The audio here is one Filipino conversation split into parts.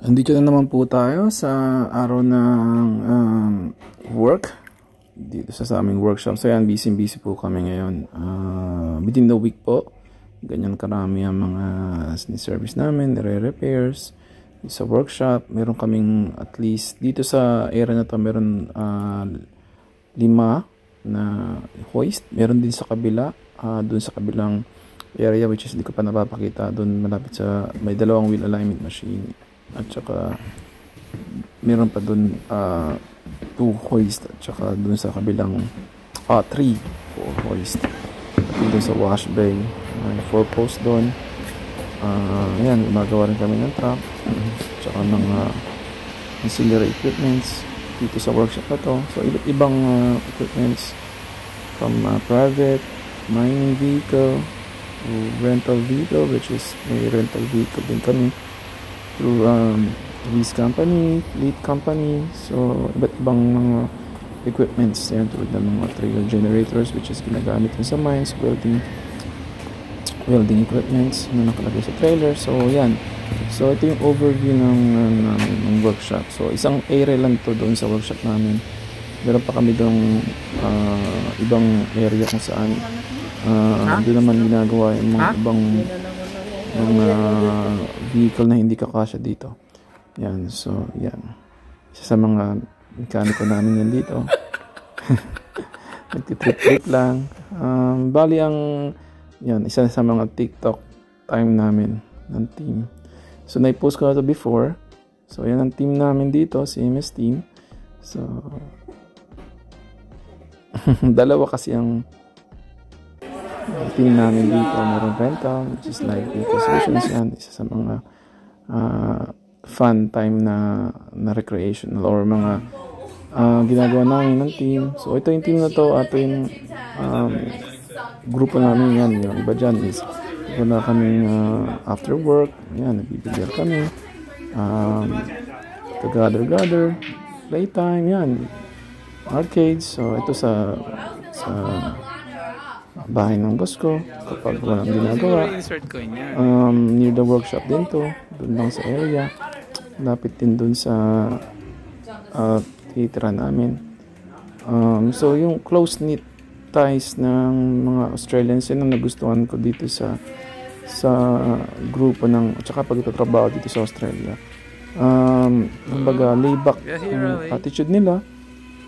Andito na naman po tayo sa araw ng work dito sa aming workshop. So yan, busy po kami ngayon. Within the week po, ganyan karami ang mga service namin, repairs sa workshop. Meron kaming at least dito sa area na to, meron 5 na hoist. Meron din sa kabila, dun sa kabilang area, which is hindi ko pa napapakita. Dun malapit sa may 2 wheel alignment machine. At saka meron pa dun 2 hoist at saka dun sa kabilang 3 hoist. At dun sa wash bay may 4 post dun. Yan, gumagawa rin kami ng truck at saka mga ancillary equipments dito sa workshop na to. So iba't ibang equipments from private, mining vehicle, rental vehicle, which is may rental vehicle din kami through lease company, fleet company. So iba't ibang mga equipments yan, tulad ng mga trailer generators which is ginagamit sa mines, welding equipments na nakalagay sa trailer. So yan, so ito yung overview ng workshop. So isang area lang to doon sa workshop namin. Meron pa kami doon ibang area kung saan doon naman ginagawa yung mga ibang vehicle na hindi kakasya dito. Yan, so yan, isa sa mga mekaniko namin yan dito. Nagtitrip lang. Bali ang yan, isa sa mga TikTok time namin ng team. So na-post ko na to before. So yan ang team namin dito, CMS team. So dalawa kasi ang team namin dito. Meron rental, which is like solutions yan. Isa sa mga fun time na recreational or mga ginagawa namin ng team. So ito yung team na to. Ito yung grupo namin yan. Yung iba dyan is wala kaming after work. Yan, nagbibilyar kami. Gather, playtime, yan. Arcades. So ito sa bahay ng boss ko kapag walang ginagawa. Near the workshop din to, dun lang sa area, lapit din dun sa titira namin. So yung close-knit ties ng mga Australians yun ang nagustuhan ko dito sa grupo ng, at saka pagtatrabaho dito sa Australia. Kumbaga layback ang attitude nila.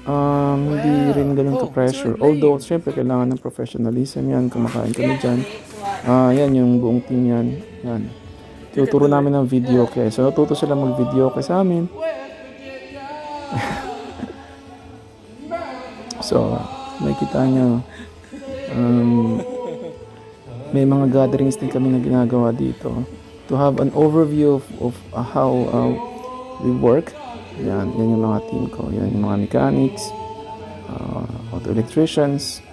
Hindi rin ganun ka pressure, although syempre kailangan ng professionalism yan. Kumakain kami dyan, yan yung buong team yan. Tuturo namin ng video kaya, so natuto sila mag video kaya sa amin. So makikita nyo, may mga gatherings din kami na ginagawa dito to have an overview of how we work. Yan yung mga team ko. Yan yung mga mechanics, auto electricians,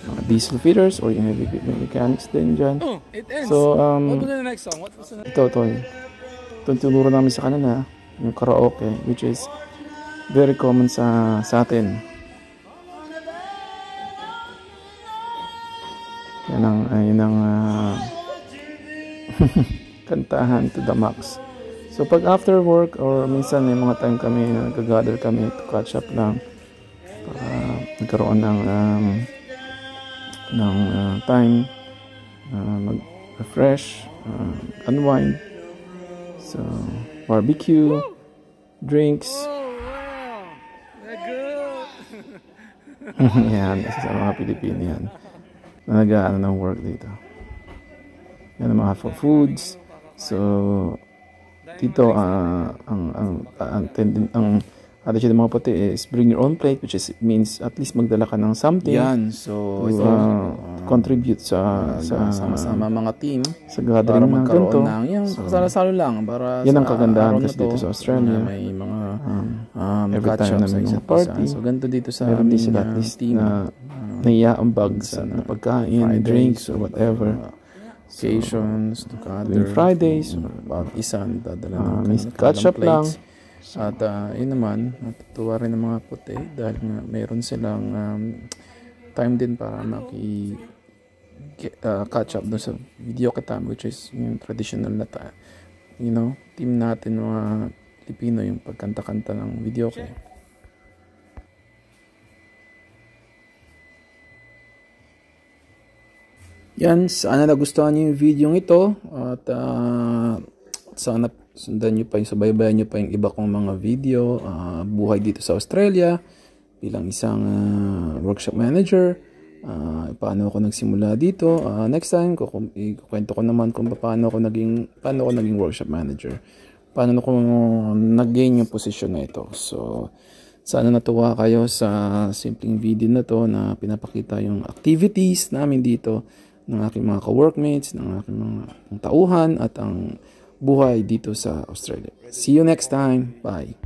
mga diesel fitters or yung heavy equipment mechanics din dyan. So ito tinuro namin sa kanila yung karaoke, which is very common sa atin. Yan ang kantahan to the max. So pag after work or minsan may mga time kami na nag-gather kami to catch up lang para nagkaroon ng time mag-refresh, unwind. So barbecue, drinks. Yan, isa sa mga Pilipino yan na nag-aano ng work dito. Yan ang mga foods. So dito ang attitude ng mga puti is bring your own plate, which is means at least magdala ka ng something. Yan, so contribute sa sama mga team sa gathering ng ganito. So, salo-salo lang para yan ang kagandahan kasi dito sa Australia. May mga every time na may mga party. So ganito dito sa meron din sila at least team na naiaambag sa pagkain, drinks or whatever. Occasions to gather Fridays or isa dadala ng catch up lang. At yun naman, natutuwa rin ng mga puti dahil nga mayroon silang time din para catch up dun sa video kita, which is yung traditional na team natin mga Pilipino yung pagkanta-kanta ng videoke. Yan, sana nagustuhan niyo yung video ito at sana sundan niyo pa yung subaybayan niyo pa yung iba kong mga video, buhay dito sa Australia bilang isang workshop manager, paano ako nagsimula dito. Next time ikukwento ko naman kung paano ako naging workshop manager, paano ako nag-gain yung position na ito. So sana natuwa kayo sa simpleng video na to na pinapakita yung activities namin dito ng aking mga ka-workmates, ng aking mga tauhan at ang buhay dito sa Australia. See you next time. Bye.